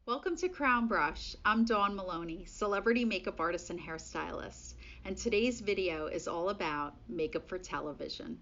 Welcome to Crown Brush. I'm Dawn Maloney, celebrity makeup artist and hairstylist, and today's video is all about makeup for television.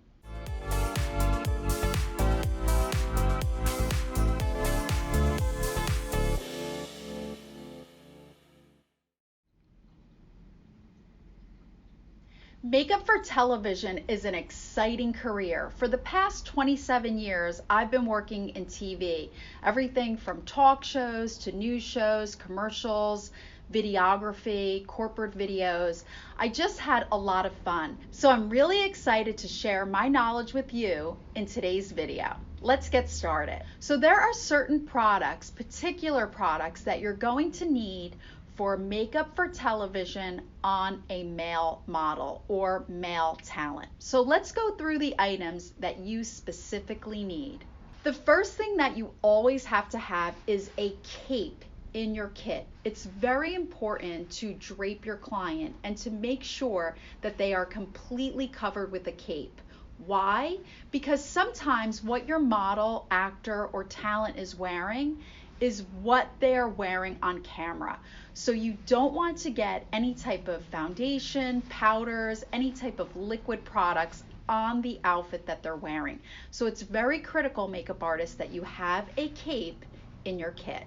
Makeup for television is an exciting career. For the past 27 years, I've been working in TV. Everything from talk shows to news shows, commercials, videography, corporate videos. I just had a lot of fun. So I'm really excited to share my knowledge with you in today's video. Let's get started. So there are certain products, particular products that you're going to need for makeup for television on a male model or male talent. So let's go through the items that you specifically need. The first thing that you always have to have is a cape in your kit. It's very important to drape your client and to make sure that they are completely covered with a cape. Why? Because sometimes what your model, actor, or talent is wearing is what they're wearing on camera. So you don't want to get any type of foundation, powders, any type of liquid products on the outfit that they're wearing. So it's very critical, makeup artists, that you have a cape in your kit.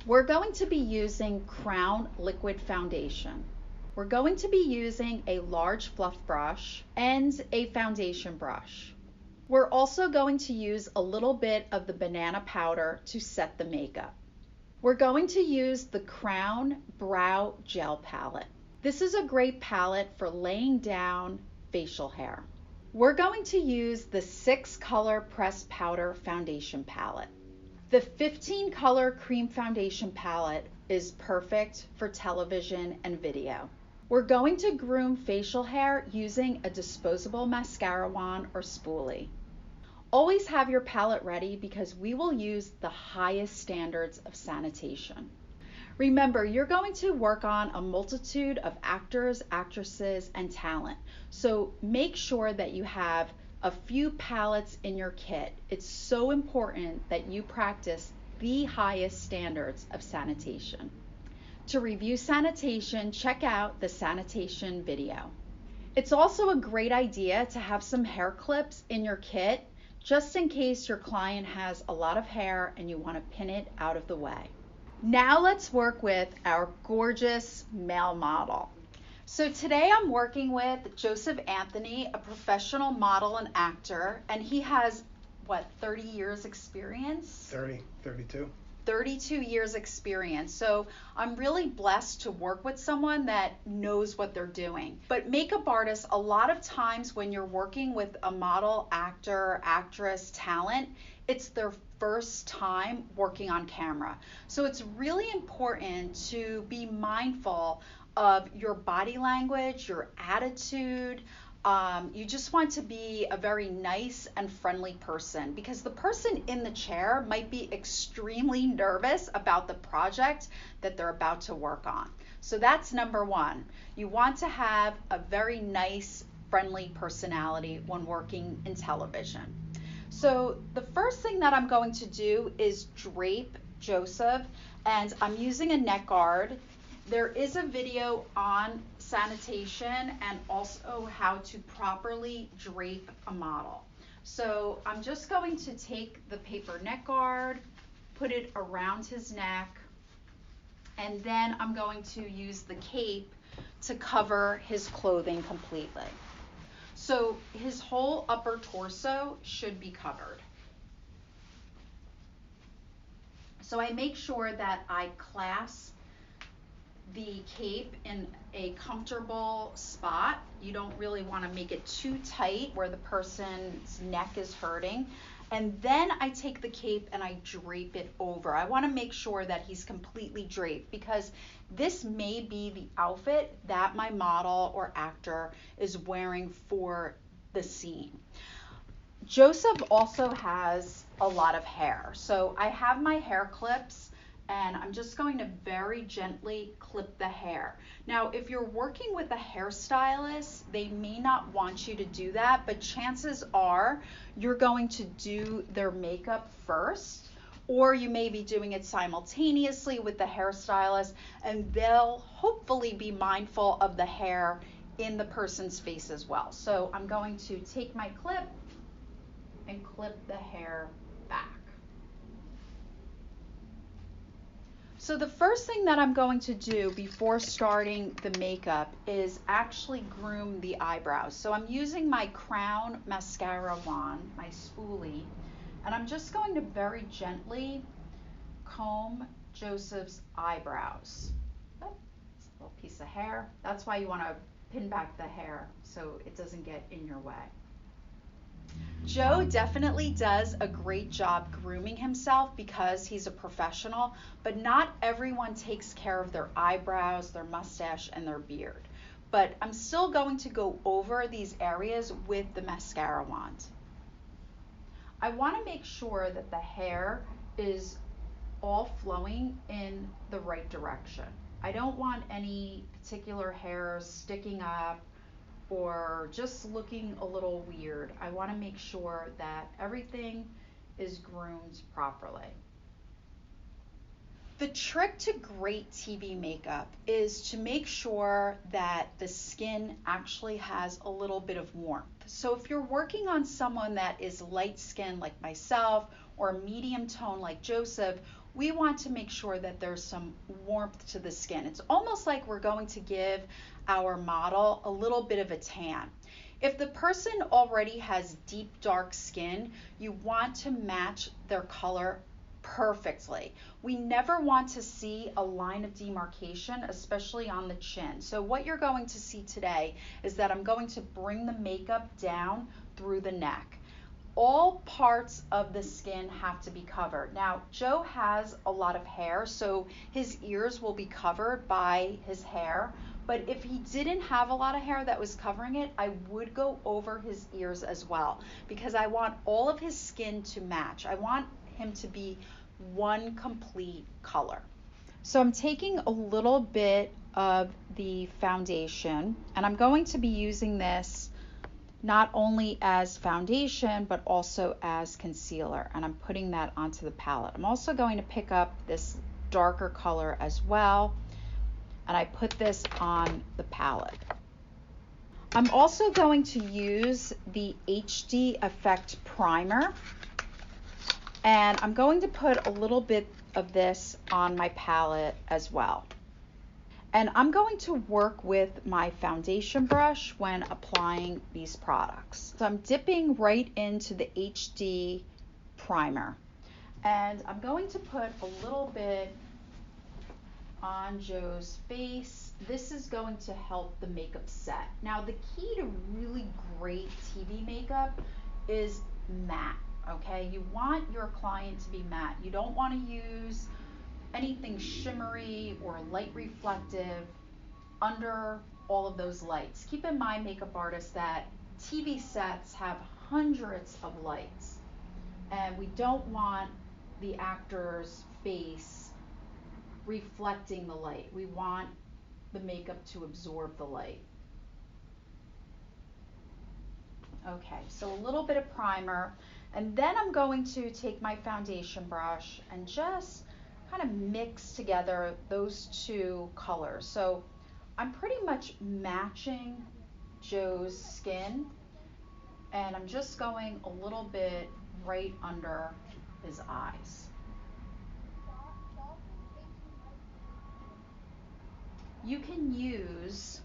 We're going to be using Crown Liquid Foundation. We're going to be using a large fluff brush and a foundation brush. We're also going to use a little bit of the banana powder to set the makeup. We're going to use the Crown Brow Gel Palette. This is a great palette for laying down facial hair. We're going to use the 6-color pressed powder foundation palette. The 15-color cream foundation palette is perfect for television and video. We're going to groom facial hair using a disposable mascara wand or spoolie. Always have your palette ready because we will use the highest standards of sanitation. Remember, you're going to work on a multitude of actors, actresses, and talent. So make sure that you have a few palettes in your kit. It's so important that you practice the highest standards of sanitation. To review sanitation, check out the sanitation video. It's also a great idea to have some hair clips in your kit just in case your client has a lot of hair and you want to pin it out of the way. Now let's work with our gorgeous male model. So today I'm working with Joseph Anthony, a professional model and actor, and he has, 30 years experience? 32. 32 years experience. So I'm really blessed to work with someone that knows what they're doing. But makeup artists, a lot of times when you're working with a model, actor, actress, talent, it's their first time working on camera. So it's really important to be mindful of your body language, your attitude. You just want to be a very nice and friendly person because the person in the chair might be extremely nervous about the project that they're about to work on. So that's number one. You want to have a very nice, friendly personality when working in television. So the first thing that I'm going to do is drape Joseph, and I'm using a neck guard. There is a video on sanitation and also how to properly drape a model. So I'm just going to take the paper neck guard, put it around his neck, and then I'm going to use the cape to cover his clothing completely. So his whole upper torso should be covered. So I make sure that I clasp the cape in a comfortable spot. You don't really want to make it too tight where the person's neck is hurting. And then I take the cape and I drape it over. I want to make sure that he's completely draped because this may be the outfit that my model or actor is wearing for the scene. Joseph also has a lot of hair. So I have my hair clips and I'm just going to very gently clip the hair. Now, if you're working with a hairstylist, they may not want you to do that, but chances are you're going to do their makeup first or you may be doing it simultaneously with the hairstylist, and they'll hopefully be mindful of the hair in the person's face as well. So I'm going to take my clip and clip the hair back. So the first thing that I'm going to do before starting the makeup is actually groom the eyebrows. So I'm using my Crown mascara wand, my spoolie, and I'm just going to very gently comb Joseph's eyebrows. Oh, it's a little piece of hair. That's why you want to pin back the hair so it doesn't get in your way. Joe definitely does a great job grooming himself because he's a professional, but not everyone takes care of their eyebrows, their mustache, and their beard. But I'm still going to go over these areas with the mascara wand. I want to make sure that the hair is all flowing in the right direction. I don't want any particular hairs sticking up or just looking a little weird. I want to make sure that everything is groomed properly. The trick to great TV makeup is to make sure that the skin actually has a little bit of warmth. So if you're working on someone that is light skinned like myself or medium tone like Joseph, we want to make sure that there's some warmth to the skin. It's almost like we're going to give our model a little bit of a tan. If the person already has deep dark skin, you want to match their color perfectly. We never want to see a line of demarcation, especially on the chin. So what you're going to see today is that I'm going to bring the makeup down through the neck. All parts of the skin have to be covered. Now, Joe has a lot of hair, so his ears will be covered by his hair. But if he didn't have a lot of hair that was covering it, I would go over his ears as well, because I want all of his skin to match. I want him to be one complete color. So I'm taking a little bit of the foundation, and I'm going to be using this not only as foundation but also as concealer, and I'm putting that onto the palette. I'm also going to pick up this darker color as well, and I put this on the palette. I'm also going to use the HD Effect Primer, and I'm going to put a little bit of this on my palette as well. And I'm going to work with my foundation brush when applying these products. So I'm dipping right into the HD primer, and I'm going to put a little bit on Joe's face. This is going to help the makeup set. Now, the key to really great TV makeup is matte, okay? You want your client to be matte. You don't want to use anything shimmery or light reflective under all of those lights. Keep in mind, makeup artists, that TV sets have hundreds of lights, and we don't want the actor's face reflecting the light. We want the makeup to absorb the light. Okay, so a little bit of primer, and then I'm going to take my foundation brush and just kind of mix together those two colors. So I'm pretty much matching Joe's skin, and I'm just going a little bit right under his eyes. You can use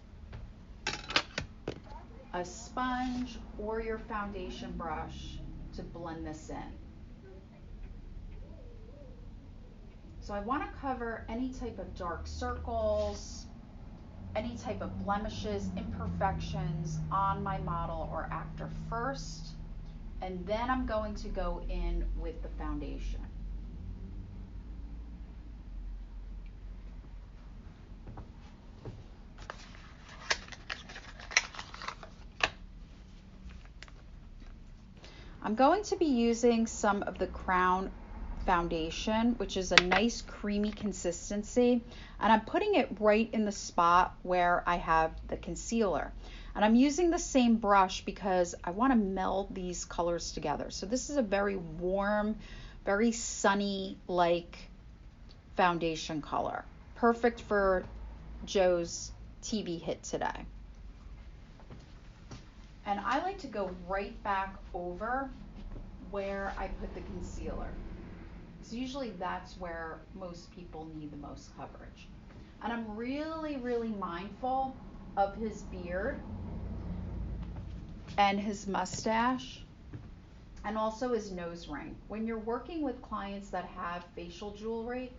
a sponge or your foundation brush to blend this in. So I want to cover any type of dark circles, any type of blemishes, imperfections on my model or actor first, and then I'm going to go in with the foundation. I'm going to be using some of the Crown foundation, which is a nice creamy consistency, and I'm putting it right in the spot where I have the concealer. And I'm using the same brush because I want to meld these colors together. So this is a very warm very sunny like foundation color. Perfect for Joe's TV hit today. And I like to go right back over where I put the concealer. So usually that's where most people need the most coverage. And I'm really, really mindful of his beard and his mustache and also his nose ring. When you're working with clients that have facial jewelry,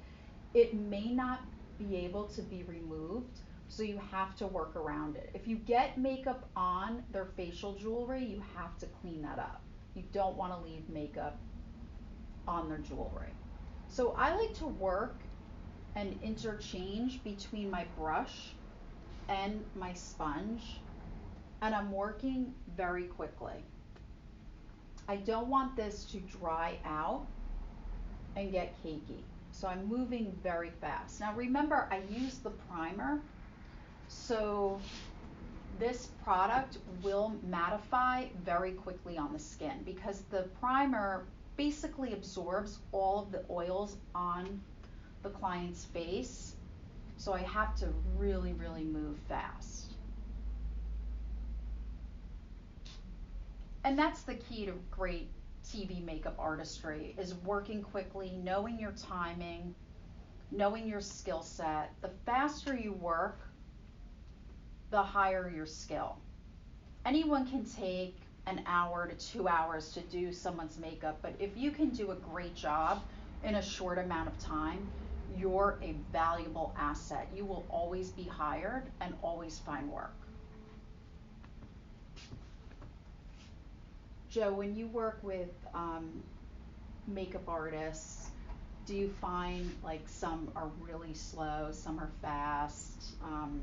it may not be able to be removed, so you have to work around it. If you get makeup on their facial jewelry, you have to clean that up. You don't want to leave makeup on their jewelry. So I like to work and interchange between my brush and my sponge, and I'm working very quickly. I don't want this to dry out and get cakey, so I'm moving very fast. Now remember, I use the primer, so this product will mattify very quickly on the skin because the primer basically absorbs all of the oils on the client's face. So I have to really, really move fast. And that's the key to great TV makeup artistry, is working quickly, knowing your timing, knowing your skill set. The faster you work, the higher your skill. Anyone can take an hour to 2 hours to do someone's makeup, but if you can do a great job in a short amount of time, you're a valuable asset. You will always be hired and always find work. Joe, when you work with makeup artists, do you find like some are really slow, some are fast?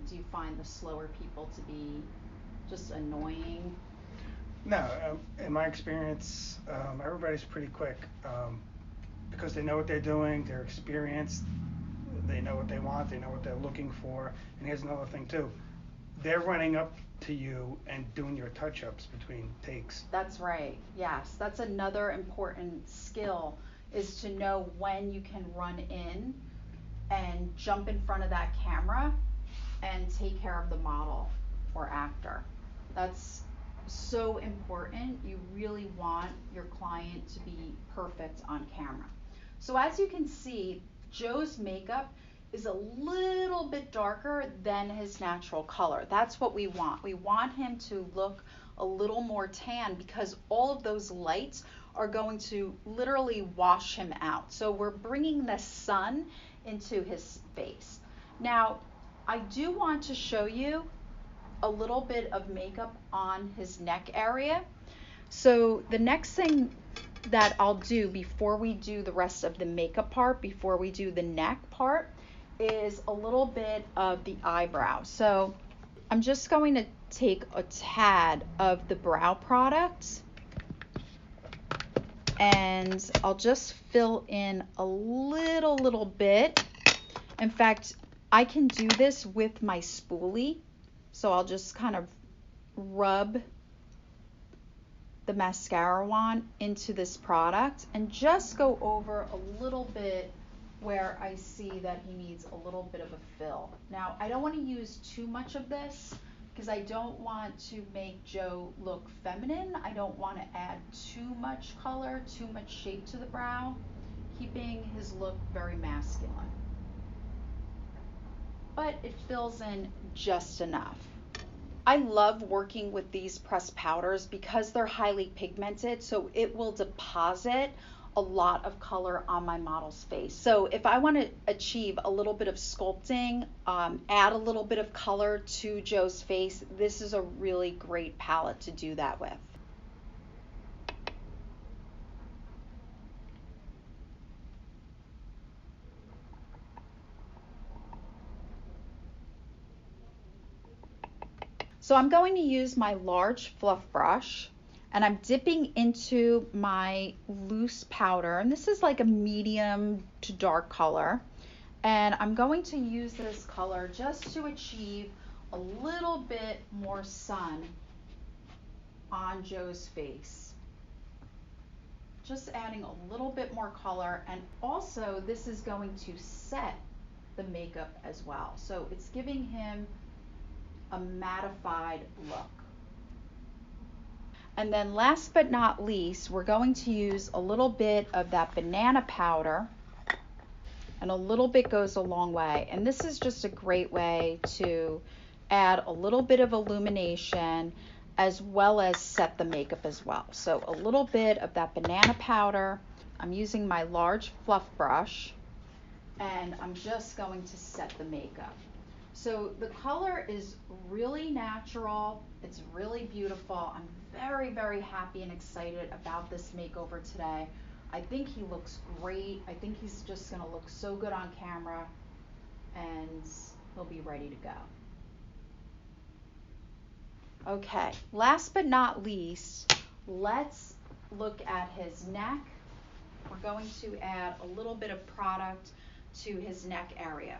Do you find the slower people to be just annoying? No, in my experience, everybody's pretty quick because they know what they're doing, they're experienced, they know what they want, they know what they're looking for. And here's another thing too, they're running up to you and doing your touch-ups between takes. That's right. Yes, that's another important skill, is to know when you can run in and jump in front of that camera and take care of the model or actor. That's so important. You really want your client to be perfect on camera. So as you can see, Joe's makeup is a little bit darker than his natural color. That's what we want. We want him to look a little more tan because all of those lights are going to literally wash him out. So we're bringing the sun into his face. Now, I do want to show you a little bit of makeup on his neck area. So the next thing that I'll do before we do the rest of the makeup part, before we do the neck part, is a little bit of the eyebrow. So I'm just going to take a tad of the brow product and I'll just fill in a little bit. In fact, I can do this with my spoolie. So I'll just kind of rub the mascara wand into this product and just go over a little bit where I see that he needs a little bit of a fill. Now, I don't want to use too much of this because I don't want to make Joe look feminine. I don't want to add too much color, too much shape to the brow, keeping his look very masculine. But it fills in just enough. I love working with these pressed powders because they're highly pigmented, so it will deposit a lot of color on my model's face. So if I want to achieve a little bit of sculpting, add a little bit of color to Joe's face, this is a really great palette to do that with. So I'm going to use my large fluff brush and I'm dipping into my loose powder, and this is like a medium to dark color, and I'm going to use this color just to achieve a little bit more sun on Joe's face. just adding a little bit more color, and also this is going to set the makeup as well. So it's giving him a mattified look. And then last but not least, we're going to use a little bit of that banana powder, and a little bit goes a long way. And this is just a great way to add a little bit of illumination as well as set the makeup as well. So a little bit of that banana powder. I'm using my large fluff brush, and I'm just going to set the makeup. So the color is really natural. It's really beautiful. I'm very, very happy and excited about this makeover today. I think he looks great. I think he's just gonna look so good on camera, and he'll be ready to go. Okay, last but not least, let's look at his neck. We're going to add a little bit of product to his neck area.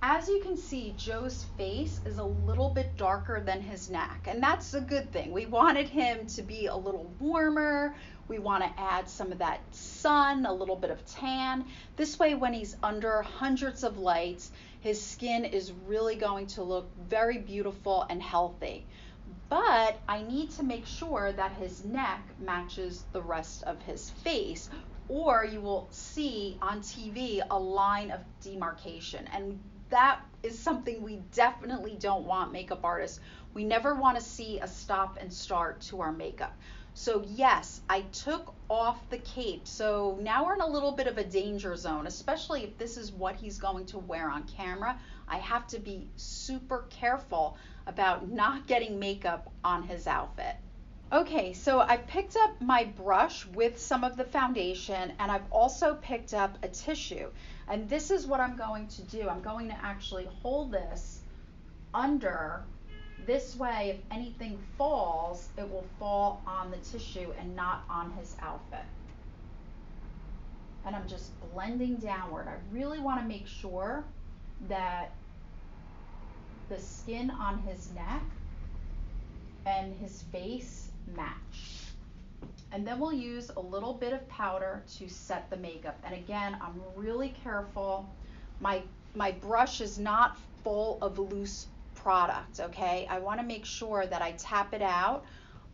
As you can see, Joe's face is a little bit darker than his neck, and that's a good thing. We wanted him to be a little warmer. We want to add some of that sun, a little bit of tan. This way, when he's under hundreds of lights, his skin is really going to look very beautiful and healthy. But I need to make sure that his neck matches the rest of his face, or you will see on TV a line of demarcation. And that is something we definitely don't want, makeup artists. We never want to see a stop and start to our makeup. So yes, I took off the cape. So now we're in a little bit of a danger zone, especially if this is what he's going to wear on camera. I have to be super careful about not getting makeup on his outfit. Okay, so I picked up my brush with some of the foundation, and I've also picked up a tissue. And this is what I'm going to do. I'm going to actually hold this under. This way, if anything falls, it will fall on the tissue and not on his outfit. And I'm just blending downward. I really want to make sure that the skin on his neck and his face match. And then we'll use a little bit of powder to set the makeup. And again, I'm really careful. My brush is not full of loose product, okay? I want to make sure that I tap it out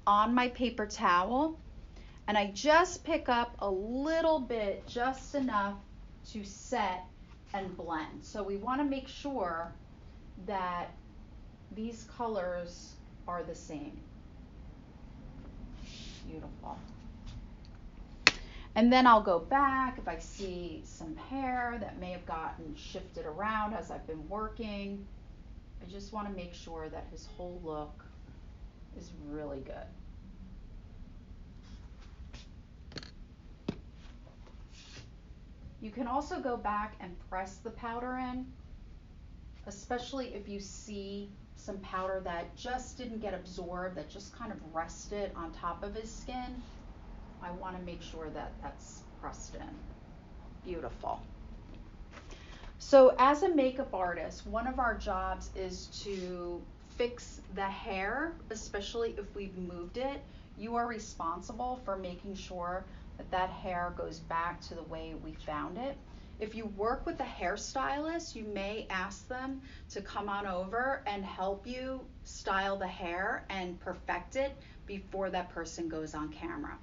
on my paper towel, and I just pick up a little bit, just enough to set and blend. So we want to make sure that these colors are the same. Beautiful. And then I'll go back if I see some hair that may have gotten shifted around as I've been working. I just want to make sure that his whole look is really good. You can also go back and press the powder in, especially if you see some powder that just didn't get absorbed, that just kind of rested on top of his skin. I want to make sure that that's pressed in. Beautiful. So as a makeup artist, one of our jobs is to fix the hair, especially if we've moved it. You are responsible for making sure that that hair goes back to the way we found it. If you work with a hairstylist, you may ask them to come on over and help you style the hair and perfect it before that person goes on camera.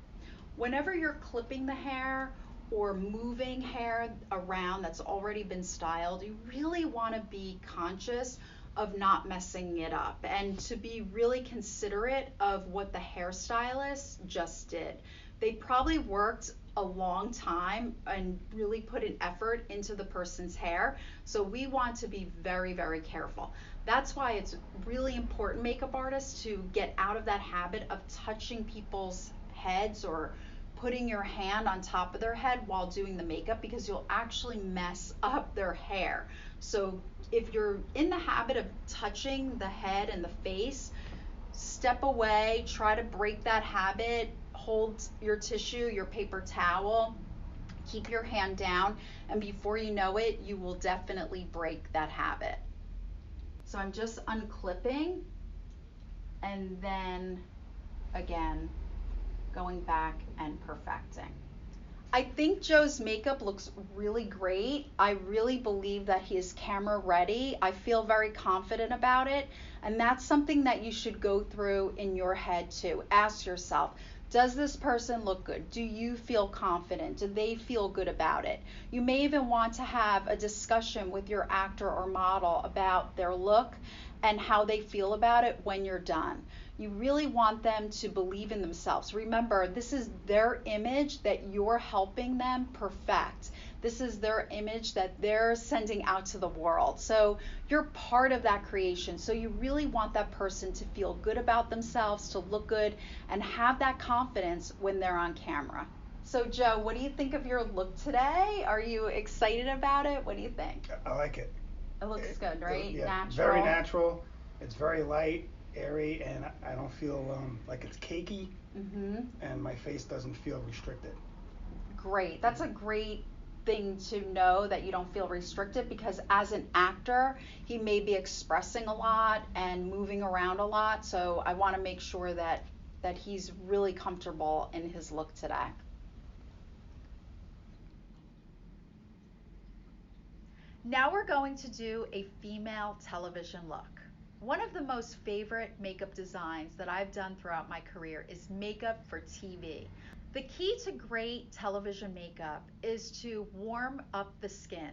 Whenever you're clipping the hair or moving hair around that's already been styled, you really want to be conscious of not messing it up and to be really considerate of what the hairstylist just did. They probably worked a long time and really put an effort into the person's hair. So we want to be very, very careful. That's why it's really important, makeup artists, to get out of that habit of touching people's heads or putting your hand on top of their head while doing the makeup, because you'll actually mess up their hair. So if you're in the habit of touching the head and the face, step away, try to break that habit. Hold your tissue, your paper towel, keep your hand down, and before you know it, you will definitely break that habit. So I'm just unclipping and then again going back and perfecting. I think Joe's makeup looks really great. I really believe that he is camera ready. I feel very confident about it. And that's something that you should go through in your head too. Ask yourself, does this person look good? Do you feel confident? Do they feel good about it? You may even want to have a discussion with your actor or model about their look and how they feel about it when you're done. You really want them to believe in themselves. Remember, this is their image that you're helping them perfect. This is their image that they're sending out to the world. So you're part of that creation. So you really want that person to feel good about themselves, to look good, and have that confidence when they're on camera. So Joe, what do you think of your look today? Are you excited about it? What do you think? I like it. It looks good, right? Yeah, Natural. very natural. It's very light, airy, and I don't feel like it's cakey. And my face doesn't feel restricted. Great. That's a great thing to know, that you don't feel restricted, because as an actor, he may be expressing a lot and moving around a lot. So I want to make sure that he's really comfortable in his look today. Now we're going to do a female television look. One of the most favorite makeup designs that I've done throughout my career is makeup for TV. The key to great television makeup is to warm up the skin.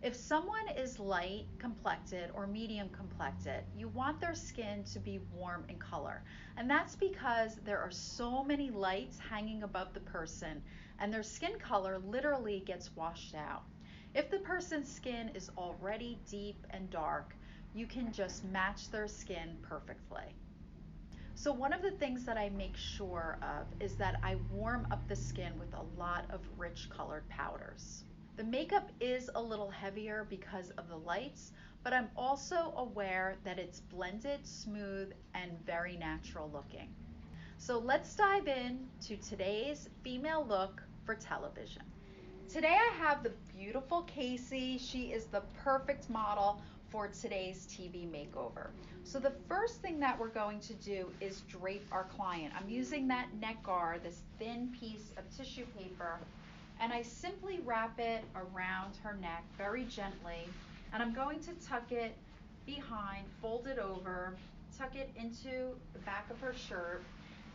If someone is light complected or medium complected, you want their skin to be warm in color. And that's because there are so many lights hanging above the person, and their skin color literally gets washed out. If the person's skin is already deep and dark, you can just match their skin perfectly. So one of the things that I make sure of is that I warm up the skin with a lot of rich colored powders. The makeup is a little heavier because of the lights, but I'm also aware that it's blended, smooth, and very natural looking. So let's dive in to today's female look for television. Today I have the beautiful Casey. She is the perfect model for today's TV makeover. So the first thing that we're going to do is drape our client. I'm using that neck guard, this thin piece of tissue paper, and I simply wrap it around her neck very gently, and I'm going to tuck it behind, fold it over, tuck it into the back of her shirt.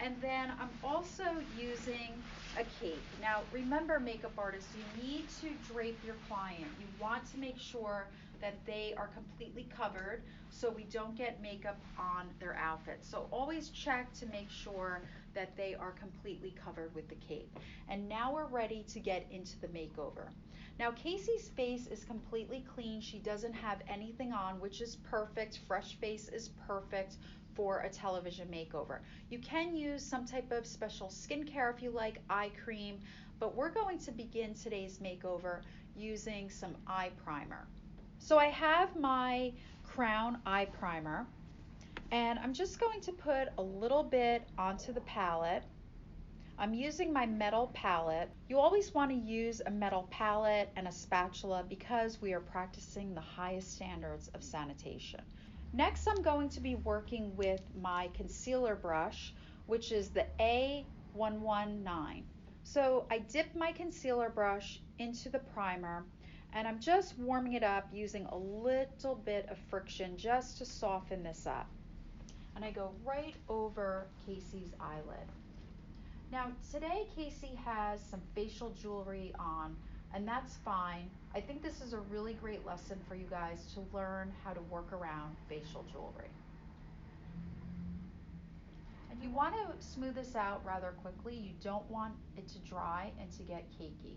And then I'm also using a cape. Now remember, makeup artists, you need to drape your client. You want to make sure that they are completely covered so we don't get makeup on their outfit. So always check to make sure that they are completely covered with the cape. And now we're ready to get into the makeover. Now Casey's face is completely clean. She doesn't have anything on, which is perfect. Fresh face is perfect for a television makeover. You can use some type of special skincare if you like, eye cream, but we're going to begin today's makeover using some eye primer. So I have my Crown eye primer, and I'm just going to put a little bit onto the palette. I'm using my metal palette. You always want to use a metal palette and a spatula because we are practicing the highest standards of sanitation. Next, I'm going to be working with my concealer brush, which is the A119. So I dip my concealer brush into the primer, and I'm just warming it up using a little bit of friction just to soften this up. And I go right over Casey's eyelid. Now today Casey has some facial jewelry on, and that's fine. I think this is a really great lesson for you guys to learn how to work around facial jewelry. And you want to smooth this out rather quickly. You don't want it to dry and to get cakey.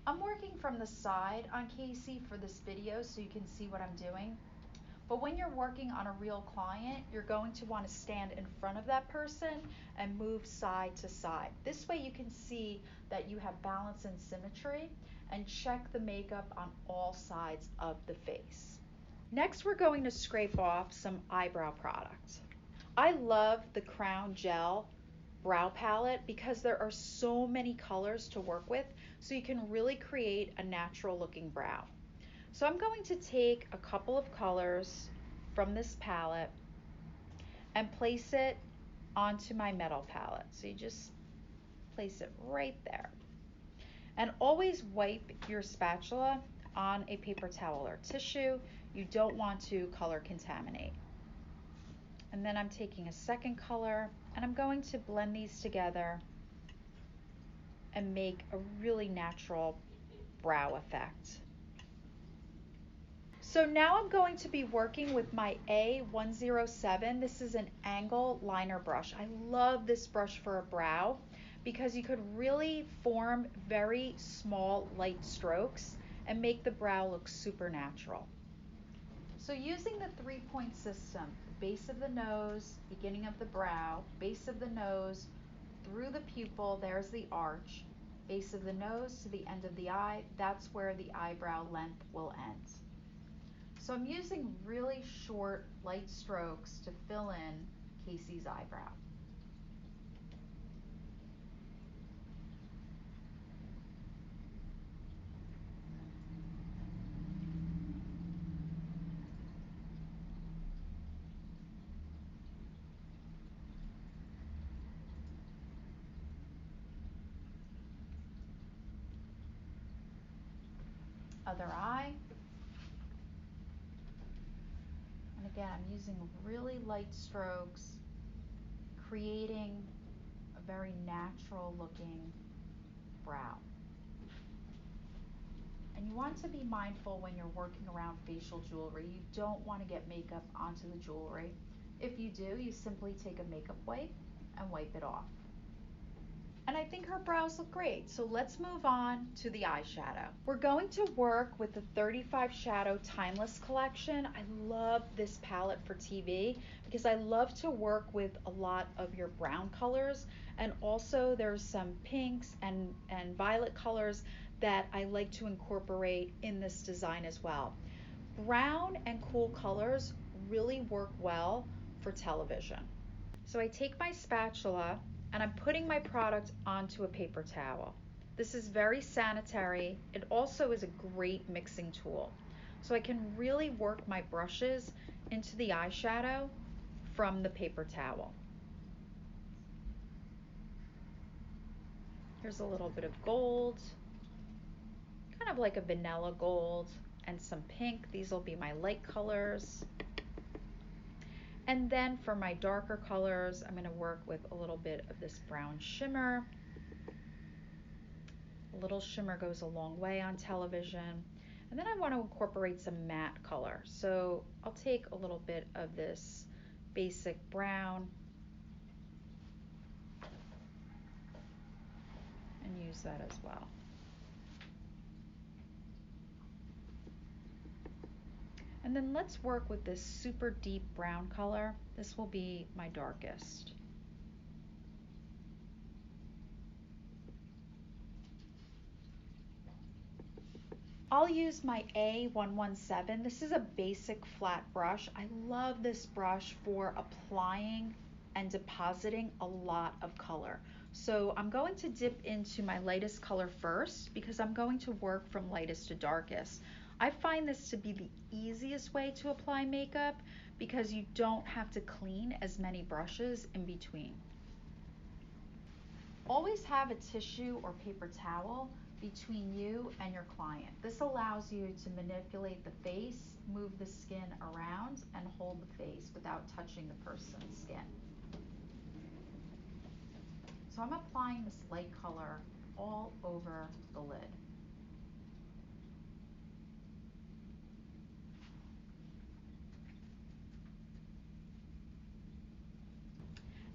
I'm working from the side on Casey for this video so you can see what I'm doing. But when you're working on a real client, you're going to want to stand in front of that person and move side to side. This way you can see that you have balance and symmetry, and check the makeup on all sides of the face. Next, we're going to scrape off some eyebrow product. I love the Crown Gel brow palette because there are so many colors to work with, so you can really create a natural looking brow. So I'm going to take a couple of colors from this palette, and place it onto my metal palette. So you just place it right there. And always wipe your spatula on a paper towel or tissue. You don't want to color contaminate. And then I'm taking a second color and I'm going to blend these together and make a really natural brow effect. So now I'm going to be working with my A107. This is an angle liner brush. I love this brush for a brow because you could really form very small light strokes and make the brow look super natural. So using the 3-point system, base of the nose, beginning of the brow, base of the nose, through the pupil, there's the arch, base of the nose to the end of the eye, that's where the eyebrow length will end. So I'm using really short, light strokes to fill in Casey's eyebrow. Other eye. And again, I'm using really light strokes, creating a very natural looking brow. And you want to be mindful when you're working around facial jewelry. You don't want to get makeup onto the jewelry. If you do, you simply take a makeup wipe and wipe it off. And I think her brows look great. So let's move on to the eyeshadow. We're going to work with the 35 Shadow Timeless Collection. I love this palette for TV because I love to work with a lot of your brown colors, and also there's some pinks and violet colors that I like to incorporate in this design as well. Brown and cool colors really work well for television. So I take my spatula and I'm putting my product onto a paper towel. This is very sanitary. It also is a great mixing tool. So I can really work my brushes into the eyeshadow from the paper towel. Here's a little bit of gold, kind of like a vanilla gold, and some pink. These will be my light colors. And then for my darker colors, I'm going to work with a little bit of this brown shimmer. A little shimmer goes a long way on television. And then I want to incorporate some matte color. So I'll take a little bit of this basic brown and use that as well. And then let's work with this super deep brown color. This will be my darkest. I'll use my A117. This is a basic flat brush. I love this brush for applying and depositing a lot of color. So I'm going to dip into my lightest color first because I'm going to work from lightest to darkest. I find this to be the easiest way to apply makeup because you don't have to clean as many brushes in between. Always have a tissue or paper towel between you and your client. This allows you to manipulate the face, move the skin around, and hold the face without touching the person's skin. So I'm applying this light color all over the lid.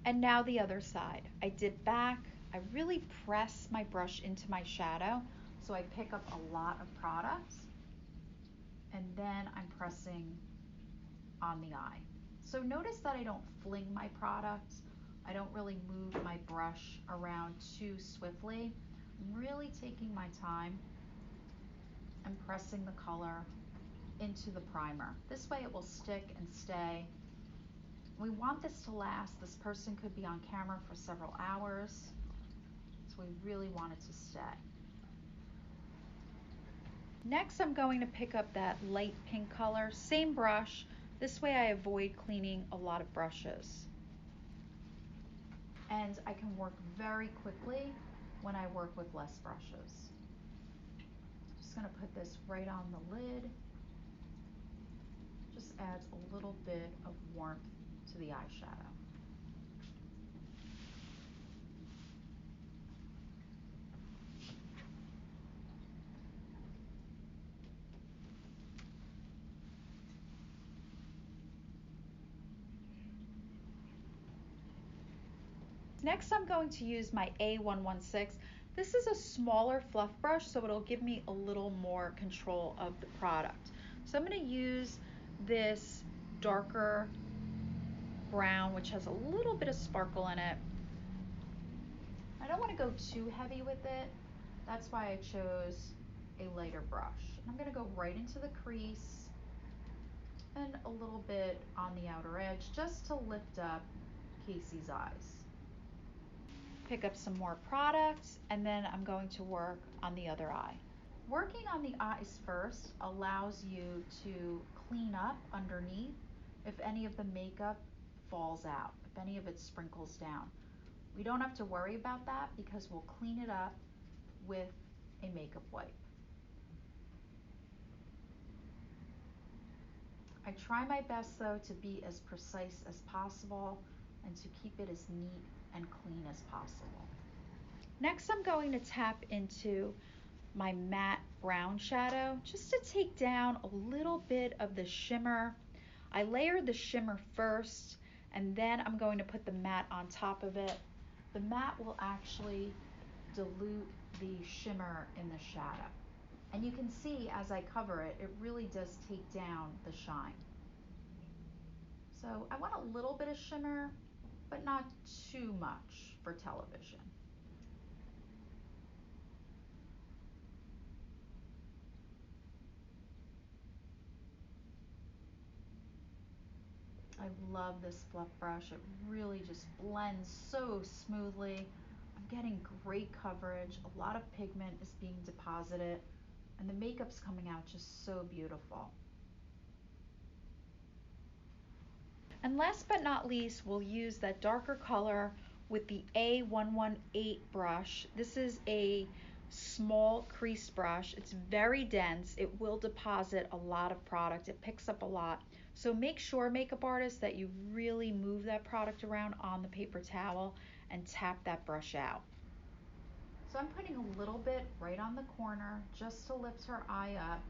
And now the other side. I dip back, I really press my brush into my shadow, so I pick up a lot of product, and then I'm pressing on the eye. So notice that I don't fling my product. I don't really move my brush around too swiftly. I'm really taking my time and pressing the color into the primer. This way it will stick and stay. We want this to last. This person could be on camera for several hours, so we really want it to stay. Next, I'm going to pick up that light pink color, same brush. This way I avoid cleaning a lot of brushes. And I can work very quickly when I work with less brushes. Just gonna put this right on the lid. Just adds a little bit of warmth to the eyeshadow. Next, I'm going to use my A116. This is a smaller fluff brush, so it'll give me a little more control of the product. So I'm going to use this darker brown, which has a little bit of sparkle in it. I don't want to go too heavy with it. That's why I chose a lighter brush. I'm going to go right into the crease and a little bit on the outer edge just to lift up Casey's eyes. Pick up some more products, and then I'm going to work on the other eye. Working on the eyes first allows you to clean up underneath if any of the makeup falls out, if any of it sprinkles down. We don't have to worry about that because we'll clean it up with a makeup wipe. I try my best though to be as precise as possible and to keep it as neat and clean as possible. Next, I'm going to tap into my matte brown shadow just to take down a little bit of the shimmer. I layered the shimmer first, and then I'm going to put the matte on top of it. The matte will actually dilute the shimmer in the shadow. And you can see as I cover it, it really does take down the shine. So I want a little bit of shimmer, but not too much for television. I love this fluff brush. It really just blends so smoothly. I'm getting great coverage. A lot of pigment is being deposited, and the makeup's coming out just so beautiful. And last but not least, we'll use that darker color with the A118 brush. This is a small crease brush. It's very dense. It will deposit a lot of product. It picks up a lot. So make sure, makeup artists, that you really move that product around on the paper towel and tap that brush out. So I'm putting a little bit right on the corner just to lift her eye up.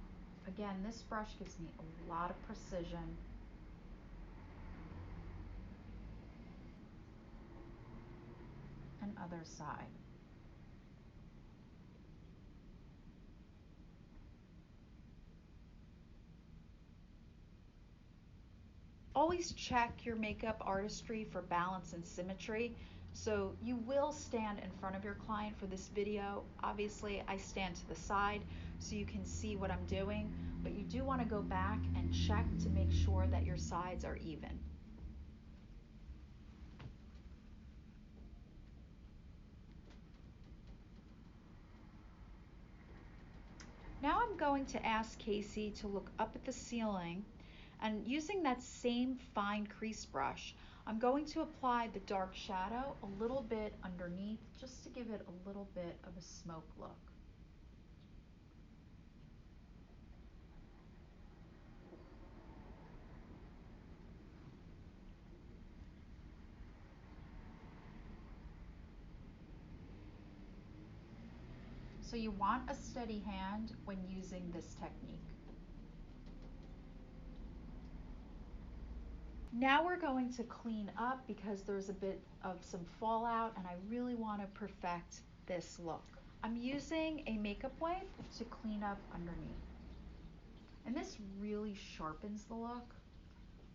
Again, this brush gives me a lot of precision. And other side. Always check your makeup artistry for balance and symmetry. So you will stand in front of your client for this video. Obviously, I stand to the side so you can see what I'm doing, but you do want to go back and check to make sure that your sides are even. Now I'm going to ask Casey to look up at the ceiling, and using that same fine crease brush, I'm going to apply the dark shadow a little bit underneath just to give it a little bit of a smoke look. So you want a steady hand when using this technique. Now we're going to clean up because there's a bit of some fallout and I really want to perfect this look. I'm using a makeup wipe to clean up underneath. And this really sharpens the look.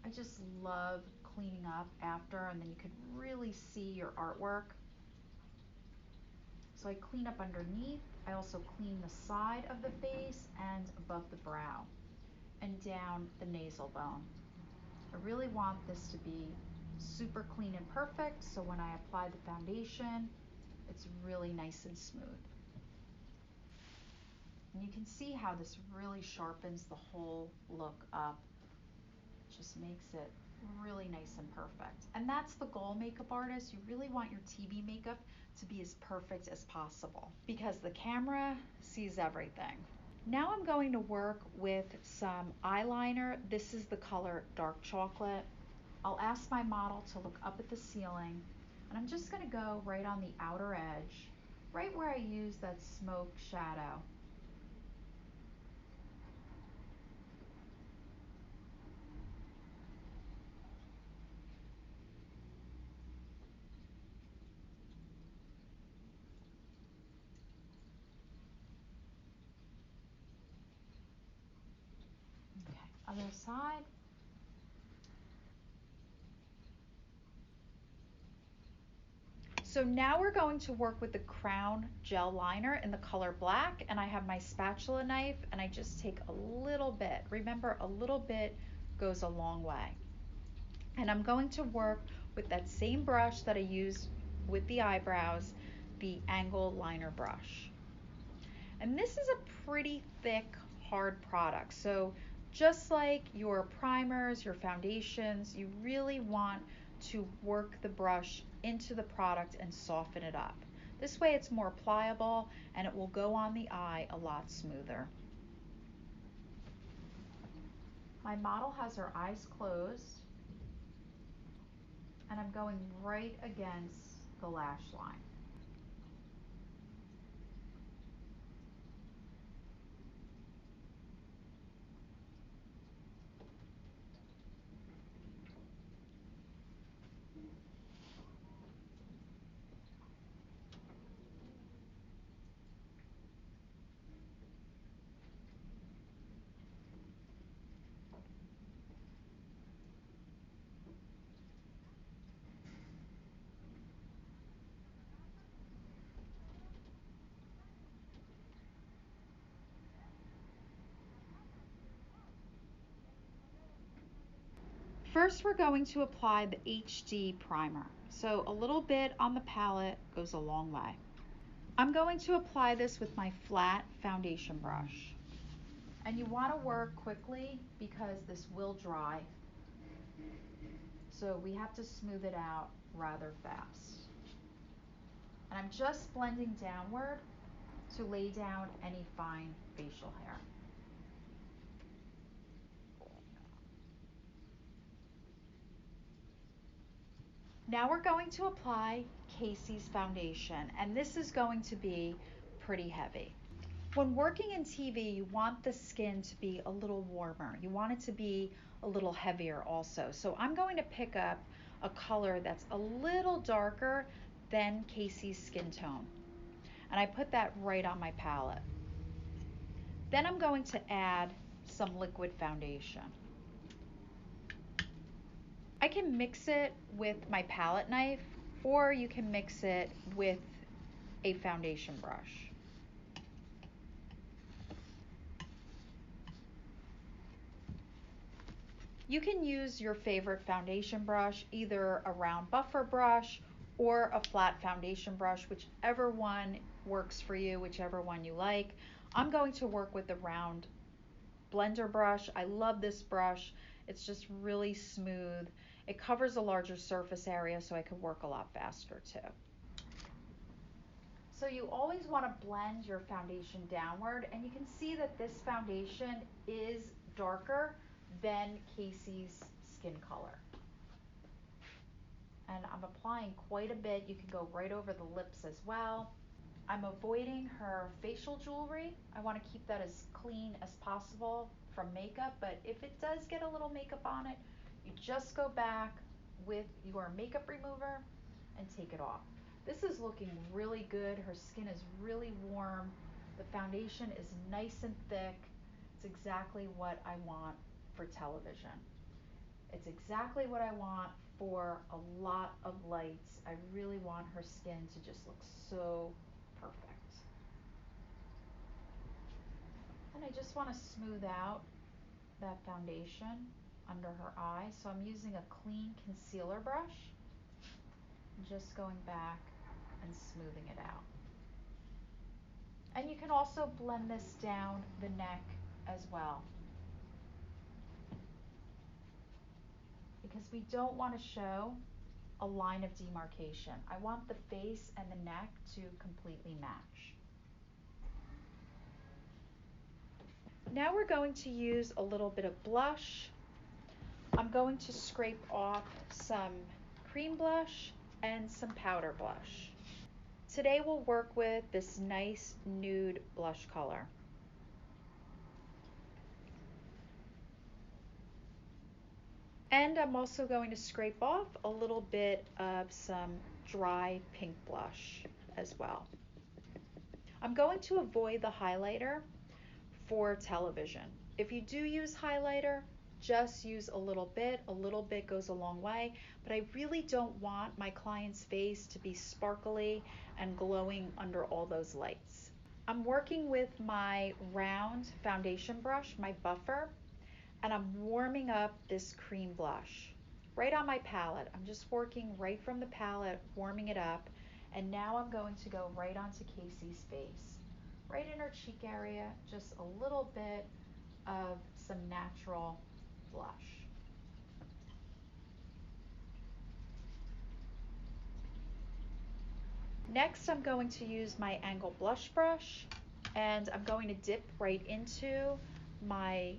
I just love cleaning up after, and then you can really see your artwork. So I clean up underneath. I also clean the side of the face and above the brow and down the nasal bone. I really want this to be super clean and perfect, so when I apply the foundation, it's really nice and smooth. And you can see how this really sharpens the whole look up. just makes it really nice and perfect. And that's the goal, makeup artist. You really want your TV makeup to be as perfect as possible because the camera sees everything. Now I'm going to work with some eyeliner. This is the color Dark Chocolate. I'll ask my model to look up at the ceiling, and I'm just going to go right on the outer edge, right where I used that smoke shadow. Okay, other side. So now we're going to work with the Crown Gel Liner in the color black, and I have my spatula knife and I just take a little bit. Remember, a little bit goes a long way. And I'm going to work with that same brush that I used with the eyebrows, the angle liner brush. And this is a pretty thick, hard product. So just like your primers, your foundations, you really want to work the brush into the product and soften it up. This way it's more pliable and it will go on the eye a lot smoother. My model has her eyes closed, and I'm going right against the lash line. First, we're going to apply the HD primer. So a little bit on the palette goes a long way. I'm going to apply this with my flat foundation brush. And you want to work quickly because this will dry. So we have to smooth it out rather fast. And I'm just blending downward to lay down any fine facial hair. Now we're going to apply Casey's foundation, and this is going to be pretty heavy. When working in TV, you want the skin to be a little warmer. You want it to be a little heavier also. So I'm going to pick up a color that's a little darker than Casey's skin tone. And I put that right on my palette. Then I'm going to add some liquid foundation. I can mix it with my palette knife, or you can mix it with a foundation brush. You can use your favorite foundation brush, either a round buffer brush or a flat foundation brush, whichever one works for you, whichever one you like. I'm going to work with the round blender brush. I love this brush. It's just really smooth. It covers a larger surface area, so I can work a lot faster too. So you always want to blend your foundation downward, and you can see that this foundation is darker than Casey's skin color. And I'm applying quite a bit. You can go right over the lips as well. I'm avoiding her facial jewelry. I want to keep that as clean as possible from makeup, but if it does get a little makeup on it, you just go back with your makeup remover and take it off. This is looking really good. Her skin is really warm. The foundation is nice and thick. It's exactly what I want for television. It's exactly what I want for a lot of lights. I really want her skin to just look so perfect. And I just want to smooth out that foundation under her eye. So I'm using a clean concealer brush, just going back and smoothing it out. And you can also blend this down the neck as well. because we don't want to show a line of demarcation. I want the face and the neck to completely match. Now we're going to use a little bit of blush. I'm going to scrape off some cream blush and some powder blush. Today we'll work with this nice nude blush color. And I'm also going to scrape off a little bit of some dry pink blush as well. I'm going to avoid the highlighter for television. If you do use highlighter, just use a little bit. A little bit goes a long way, but I really don't want my client's face to be sparkly and glowing under all those lights. I'm working with my round foundation brush, my buffer, and I'm warming up this cream blush right on my palette. I'm just working right from the palette, warming it up, and now I'm going to go right onto Casey's face, right in her cheek area, just a little bit of some natural blush. Next, I'm going to use my angle blush brush, and I'm going to dip right into my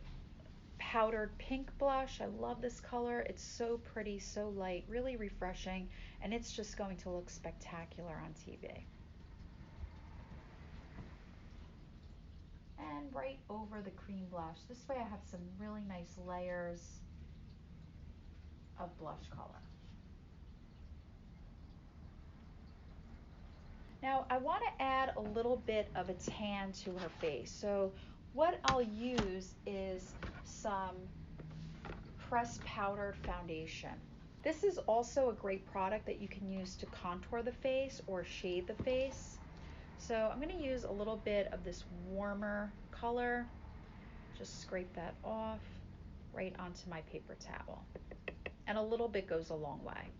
powdered pink blush. I love this color. It's so pretty, so light, really refreshing, and it's just going to look spectacular on TV. And right over the cream blush. This way I have some really nice layers of blush color. Now I want to add a little bit of a tan to her face. So what I'll use is some pressed powdered foundation. This is also a great product that you can use to contour the face or shade the face. So I'm going to use a little bit of this warmer color. Just scrape that off right onto my paper towel. And a little bit goes a long way.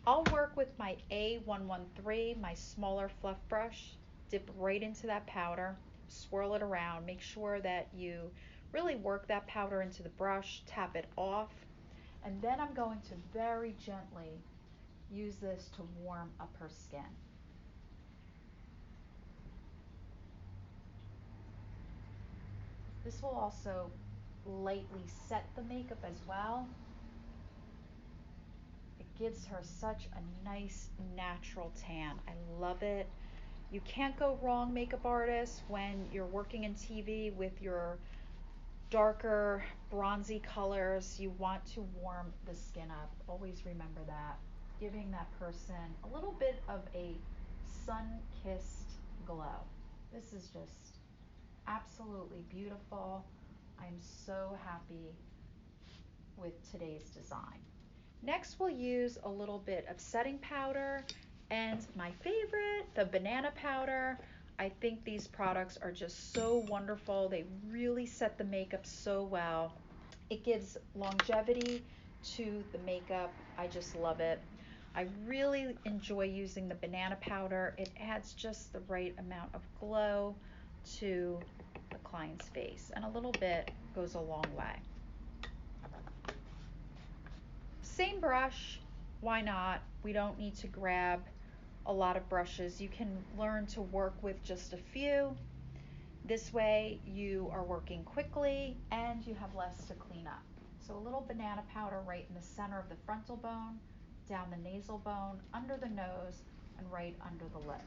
I'll work with my A113, my smaller fluff brush, dip right into that powder, swirl it around, make sure that you really work that powder into the brush, tap it off, and then I'm going to very gently use this to warm up her skin. This will also lightly set the makeup as well. It gives her such a nice natural tan. I love it. You can't go wrong, makeup artists, when you're working in TV with your darker bronzy colors. You want to warm the skin up. Always remember that. Giving that person a little bit of a sun-kissed glow. This is just absolutely beautiful. I'm so happy with today's design. Next, we'll use a little bit of setting powder and my favorite, the banana powder. I think these products are just so wonderful. They really set the makeup so well. It gives longevity to the makeup. I just love it. I really enjoy using the banana powder. It adds just the right amount of glow to the client's face, and a little bit goes a long way. Same brush, why not? We don't need to grab a lot of brushes. You can learn to work with just a few. This way you are working quickly and you have less to clean up. So a little banana powder right in the center of the frontal bone, down the nasal bone, under the nose, and right under the lip.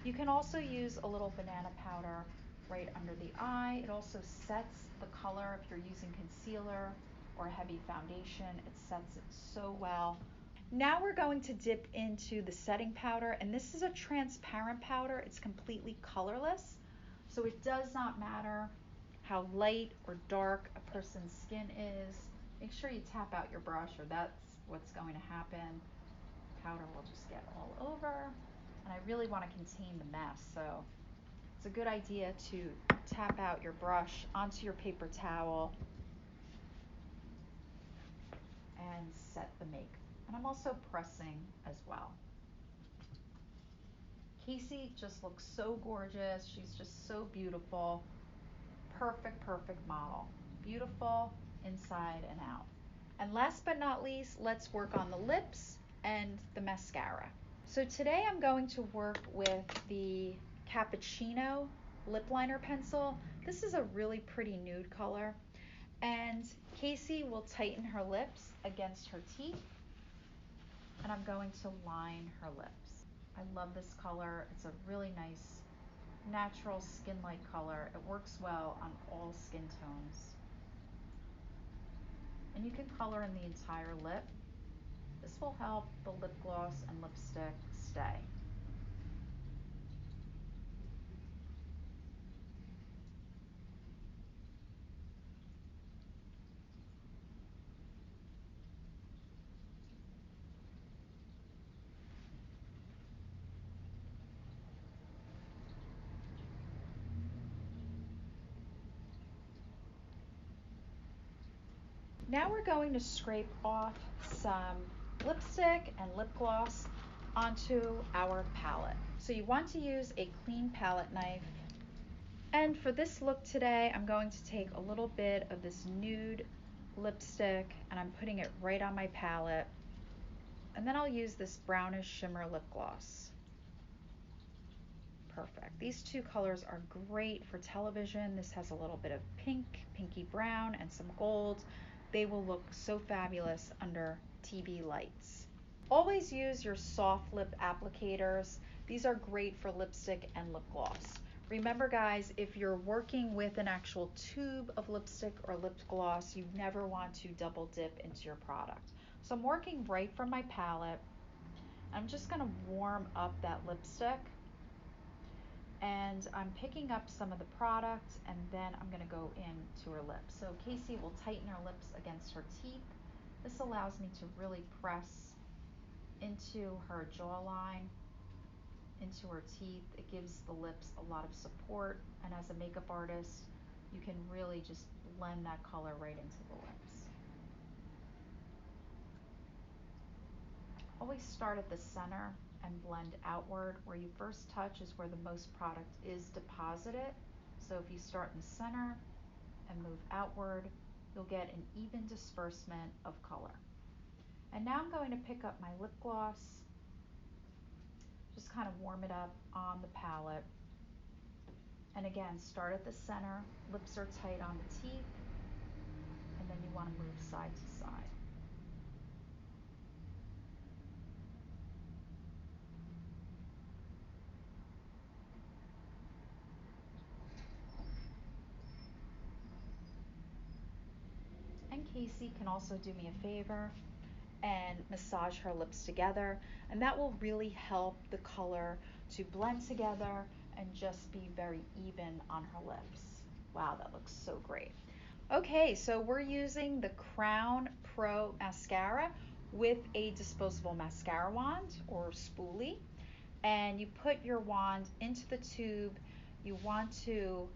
You can also use a little banana powder right under the eye. It also sets the color if you're using concealer or heavy foundation. It sets it so well. Now we're going to dip into the setting powder, and this is a transparent powder. It's completely colorless, so it does not matter how light or dark a person's skin is. Make sure you tap out your brush, or that's what's going to happen. Powder will just get all over, and I really want to contain the mess, so it's a good idea to tap out your brush onto your paper towel and set the makeup. And I'm also pressing as well. Casey just looks so gorgeous. She's just so beautiful. Perfect, perfect model. Beautiful, inside and out. And last but not least, let's work on the lips and the mascara. So today I'm going to work with the Cappuccino lip liner pencil. This is a really pretty nude color. And Casey will tighten her lips against her teeth. And I'm going to line her lips. I love this color. It's a really nice, natural skin-like color. It works well on all skin tones. And you can color in the entire lip. This will help the lip gloss and lipstick stay. Now we're going to scrape off some lipstick and lip gloss onto our palette. So you want to use a clean palette knife. And for this look today, I'm going to take a little bit of this nude lipstick and I'm putting it right on my palette. And then I'll use this brownish shimmer lip gloss. Perfect. These two colors are great for television. This has a little bit of pink, pinky brown, and some gold. They will look so fabulous under TV lights. Always use your soft lip applicators. These are great for lipstick and lip gloss. Remember guys, if you're working with an actual tube of lipstick or lip gloss, you never want to double dip into your product. So I'm working right from my palette. I'm just gonna warm up that lipstick. And I'm picking up some of the product and then I'm gonna go into her lips. So Casey will tighten her lips against her teeth. This allows me to really press into her jawline, into her teeth. It gives the lips a lot of support. And as a makeup artist, you can really just blend that color right into the lips. Always start at the center and blend outward. Where you first touch is where the most product is deposited. So if you start in the center and move outward, you'll get an even disbursement of color. And now I'm going to pick up my lip gloss, just kind of warm it up on the palette. And again, start at the center, lips are tight on the teeth, and then you want to move side to side. And Casey can also do me a favor and massage her lips together, and that will really help the color to blend together and just be very even on her lips. Wow, that looks so great. Okay, so we're using the Crown Pro mascara with a disposable mascara wand or spoolie, and you put your wand into the tube. You want to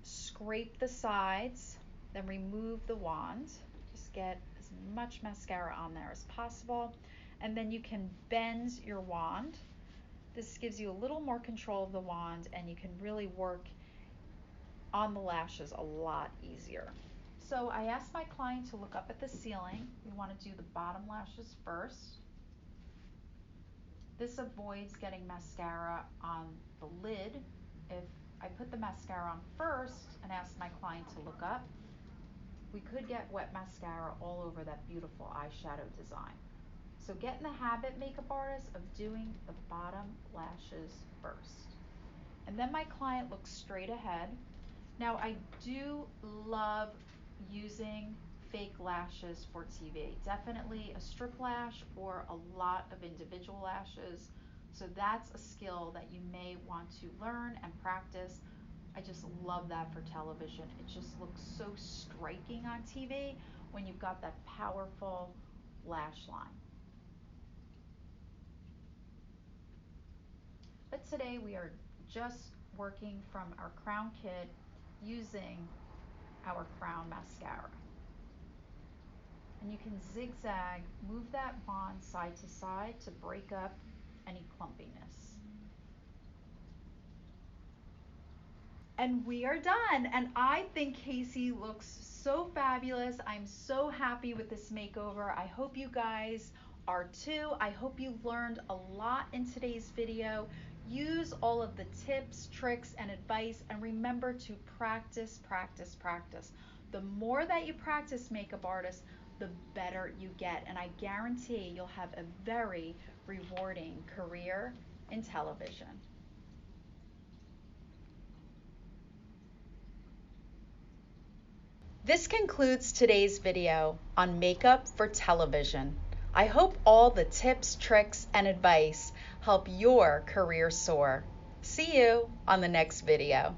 scrape the sides, then remove the wand. Just get as much mascara on there as possible, and then you can bend your wand. This gives you a little more control of the wand, and you can really work on the lashes a lot easier. So I asked my client to look up at the ceiling. We want to do the bottom lashes first. This avoids getting mascara on the lid. If I put the mascara on first and ask my client to look up, we could get wet mascara all over that beautiful eyeshadow design. So get in the habit, makeup artists, of doing the bottom lashes first. And then my client looks straight ahead. Now I do love using fake lashes for TV. Definitely a strip lash or a lot of individual lashes. So that's a skill that you may want to learn and practice. I just love that for television. It just looks so striking on TV when you've got that powerful lash line. But today we are just working from our Crown kit using our Crown mascara. And you can zigzag, move that wand side to side to break up any clumpiness. And we are done. And I think Casey looks so fabulous. I'm so happy with this makeover. I hope you guys are too. I hope you learned a lot in today's video. Use all of the tips, tricks, and advice, and remember to practice, practice, practice. The more that you practice, makeup artists, the better you get. And I guarantee you'll have a very rewarding career in television. This concludes today's video on makeup for television. I hope all the tips, tricks, and advice help your career soar. See you on the next video.